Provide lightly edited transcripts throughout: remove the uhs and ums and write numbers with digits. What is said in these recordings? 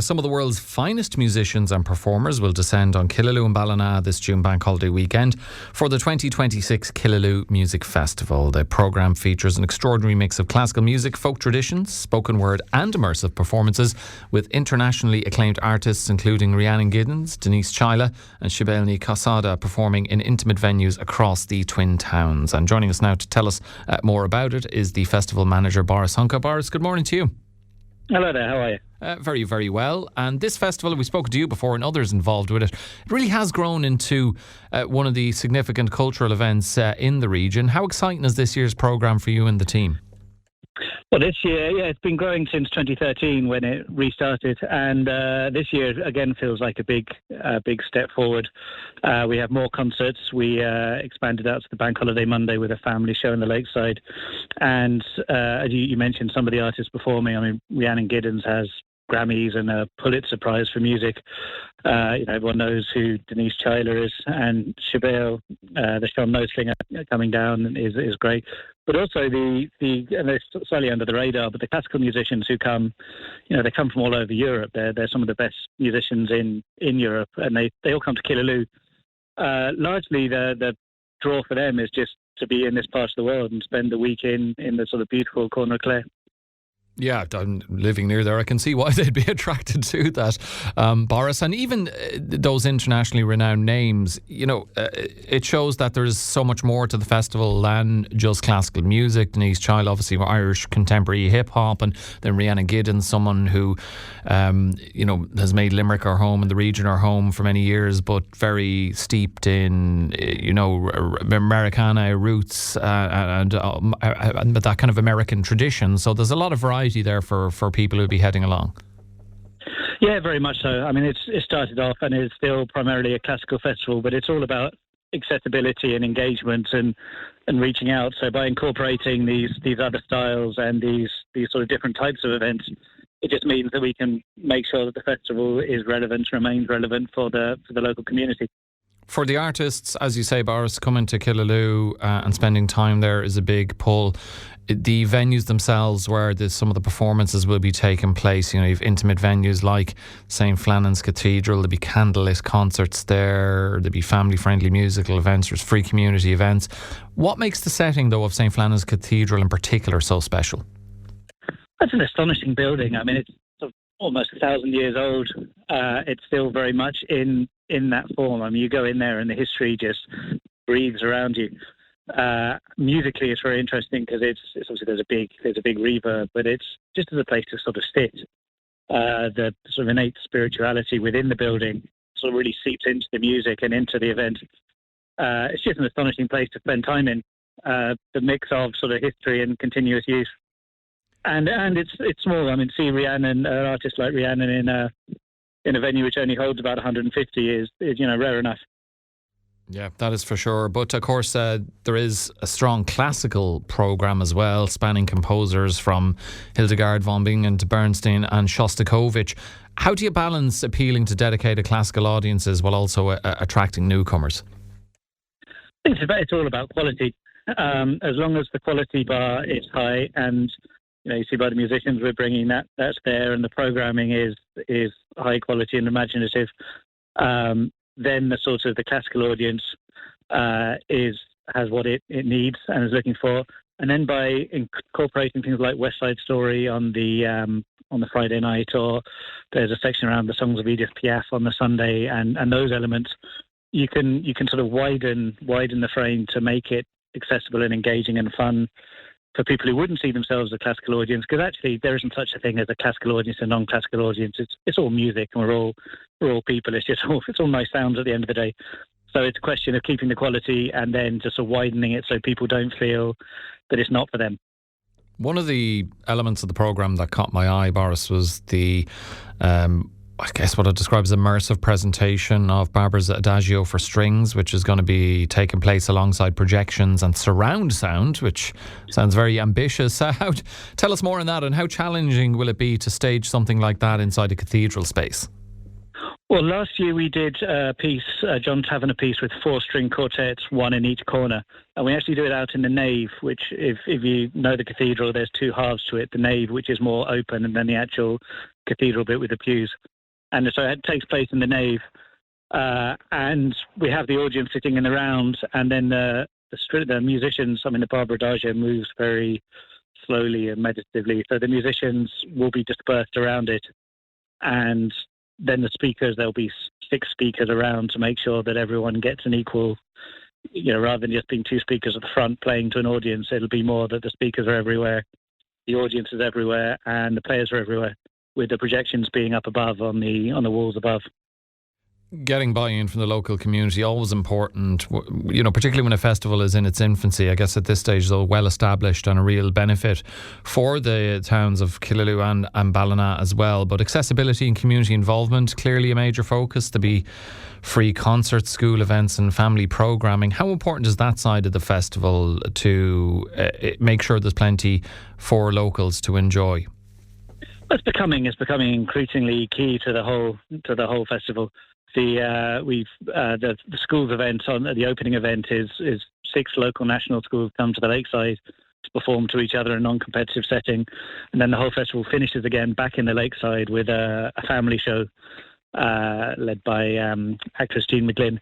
Some of the world's finest musicians and performers will descend on Killaloe and Ballina this June bank holiday weekend for the 2026 Killaloe Music Festival. The programme features an extraordinary mix of classical music, folk traditions, spoken word and immersive performances with internationally acclaimed artists including Rhiannon Giddens, Denise, Chaila and Sibéal Cathedral performing in intimate venues across the twin towns. And joining us now to tell us more about it is the festival manager Boris Hunka. Boris, good morning to you. Hello there, how are you? Very, very well. And this festival, we've spoken to you before and others involved with it, it really has grown into one of the significant cultural events in the region. How exciting is this year's programme for you and the team? Well, this year, it's been growing since 2013 when it restarted, and this year again feels like a big step forward. We have more concerts. We expanded out to the Bank Holiday Monday with a family show in the Lakeside, and as you mentioned, some of the artists performing. I mean, Rhiannon Giddens has Grammys and a Pulitzer Prize for music. Everyone knows who Denise, Chaila is, and Sibéal, the Sean Nose singer coming down is great. But also and they're slightly under the radar, but the classical musicians who come, they come from all over Europe. They're some of the best musicians in Europe, and they all come to Killaloe. Largely the draw for them is just to be in this part of the world and spend the week in the sort of beautiful corner of Clare. Yeah, I'm living near there. I can see why they'd be attracted to that, Boris. And even those internationally renowned names, it shows that there's so much more to the festival than just classical music. Denise, Chaila, obviously Irish contemporary hip hop, and then Rhiannon Giddens, someone who, has made Limerick her home and the region her home for many years, but very steeped in, Americana roots and that kind of American tradition. So there's a lot of variety there for people who'll be heading along. Yeah, very much so. I mean, it started off and is still primarily a classical festival, but it's all about accessibility and engagement and reaching out. So by incorporating these other styles and these sort of different types of events, it just means that we can make sure that the festival is relevant, remains relevant for the local community. For the artists, as you say, Boris, coming to Killaloe and spending time there is a big pull. The venues themselves where some of the performances will be taking place, you've intimate venues like St. Flannan's Cathedral, there'll be candlelit concerts there, there'll be family-friendly musical events, there's free community events. What makes the setting, though, of St. Flannan's Cathedral in particular so special? It's an astonishing building. I mean, it's sort of almost 1,000 years old. It's still very much in that form. I mean, you go in there and the history just breathes around you. Musically, it's very interesting because it's obviously there's a big reverb, but it's just as a place to sort of sit. The sort of innate spirituality within the building sort of really seeps into the music and into the event. It's just an astonishing place to spend time in. The mix of sort of history and continuous use, and it's small. I mean, see Rhiannon, an artist like Rhiannon in a venue which only holds about 150 is rare enough. Yeah, that is for sure. But of course, there is a strong classical programme as well, spanning composers from Hildegard von Bingen to Bernstein and Shostakovich. How do you balance appealing to dedicated classical audiences while also attracting newcomers? I think it's all about quality. As long as the quality bar is high, and you see by the musicians we're bringing that's there, and the programming is high quality and imaginative. Then the sort of the classical audience has what it needs and is looking for, and then by incorporating things like West Side Story on the Friday night, or there's a section around the songs of Edith Piaf on the Sunday, and those elements, you can sort of widen the frame to make it accessible and engaging and fun for people who wouldn't see themselves as a classical audience, because actually there isn't such a thing as a classical audience and non-classical audience. It's all music, and we're all people. It's all nice sounds at the end of the day. So it's a question of keeping the quality and then just sort of widening it so people don't feel that it's not for them. One of the elements of the programme that caught my eye, Boris, was the I guess what I'd describe as immersive presentation of Barbara's Adagio for Strings, which is going to be taking place alongside projections and surround sound, which sounds very ambitious. Tell us more on that, and how challenging will it be to stage something like that inside a cathedral space? Well, last year we did a piece, John Taverner piece with 4-string quartets, one in each corner. And we actually do it out in the nave, which if you know the cathedral, there's two halves to it. The nave, which is more open, and then the actual cathedral bit with the pews. And so it takes place in the nave. And we have the audience sitting in the round, and then the musicians, the bar bradagio moves very slowly and meditatively. So the musicians will be dispersed around it. And then the speakers, there'll be 6 speakers around to make sure that everyone gets an equal, rather than just being 2 speakers at the front playing to an audience, it'll be more that the speakers are everywhere, the audience is everywhere, and the players are everywhere, with the projections being up above on the walls above. Getting buy-in from the local community, always important, particularly when a festival is in its infancy. I guess at this stage, though, well established and a real benefit for the towns of Killaloe and Ballina as well. But accessibility and community involvement, clearly a major focus. To be free concerts, school events and family programming. How important is that side of the festival to make sure there's plenty for locals to enjoy? It's becoming increasingly key to the whole festival. The schools event on the opening event is 6 local national schools come to the lakeside to perform to each other in a non-competitive setting, and then the whole festival finishes again back in the lakeside with a family show led by actress Jean McGlynn.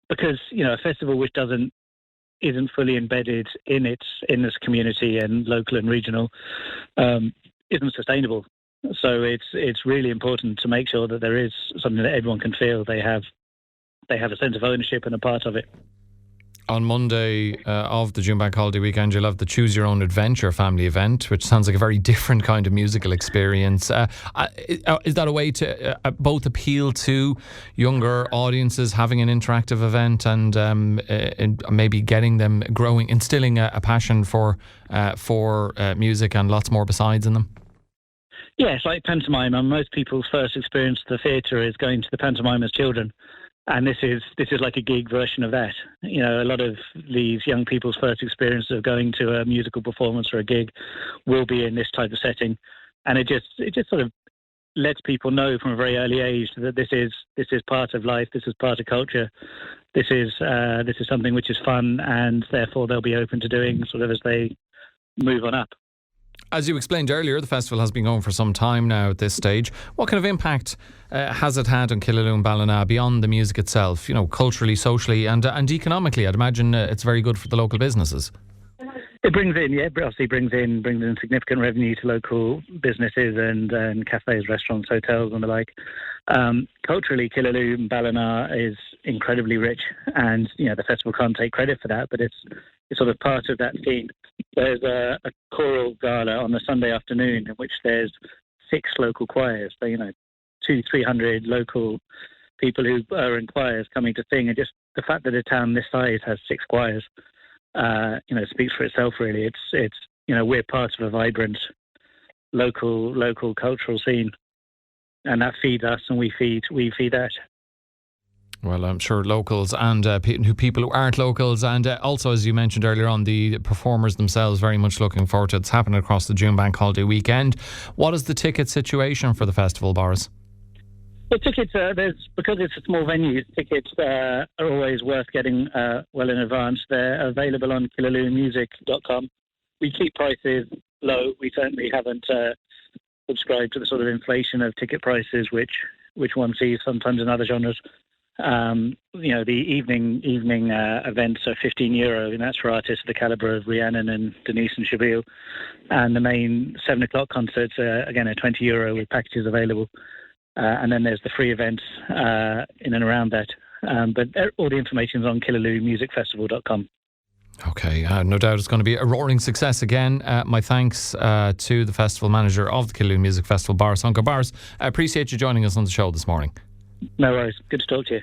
Because a festival which isn't fully embedded in this community and local and regional isn't sustainable. So it's really important to make sure that there is something that everyone can feel they have a sense of ownership and a part of it. On Monday of the June Bank Holiday weekend, you'll have the Choose Your Own Adventure family event, which sounds like a very different kind of musical experience. Is that a way to both appeal to younger audiences, having an interactive event, and maybe getting them growing, instilling a passion for music and lots more besides in them? Yeah, it's like pantomime. And most people's first experience of the theatre is going to the pantomime as children. And this is like a gig version of that. A lot of these young people's first experience of going to a musical performance or a gig will be in this type of setting. And it just sort of lets people know from a very early age that this is part of life, this is part of culture, this is something which is fun, and therefore they'll be open to doing sort of as they move on up. As you explained earlier, the festival has been going for some time now at this stage. What kind of impact has it had on Killaloe and Ballina beyond the music itself, culturally, socially and economically? I'd imagine it's very good for the local businesses. It brings in significant revenue to local businesses and cafes, restaurants, hotels and the like. Culturally, Killaloe and Ballina is incredibly rich, and the festival can't take credit for that, but it's sort of part of that scene. There's a choral gala on the Sunday afternoon in which there's 6 local choirs. So 200-300 local people who are in choirs coming to sing, and just the fact that a town this size has 6 choirs, speaks for itself. Really, it's we're part of a vibrant local cultural scene, and that feeds us, and we feed that. Well, I'm sure locals and people who aren't locals, and also, as you mentioned earlier on, the performers themselves very much looking forward to it. It's happening across the June Bank Holiday weekend. What is the ticket situation for the festival, Boris? The tickets, because it's a small venue, tickets are always worth getting well in advance. They're available on killaloemusic.com. We keep prices low. We certainly haven't subscribed to the sort of inflation of ticket prices, which one sees sometimes in other genres. The evening events are €15, and that's for artists of the calibre of Rhiannon and Denise and Sibéal. And the main 7 o'clock concerts are, again, are €20 with packages available. And then there's the free events in and around that. But all the information is on KillaloeMusicFestival.com. Okay, no doubt it's going to be a roaring success again. My thanks to the festival manager of the Killaloe Music Festival, Boris Hunka. Boris, I appreciate you joining us on the show this morning. No worries. Good to talk to you.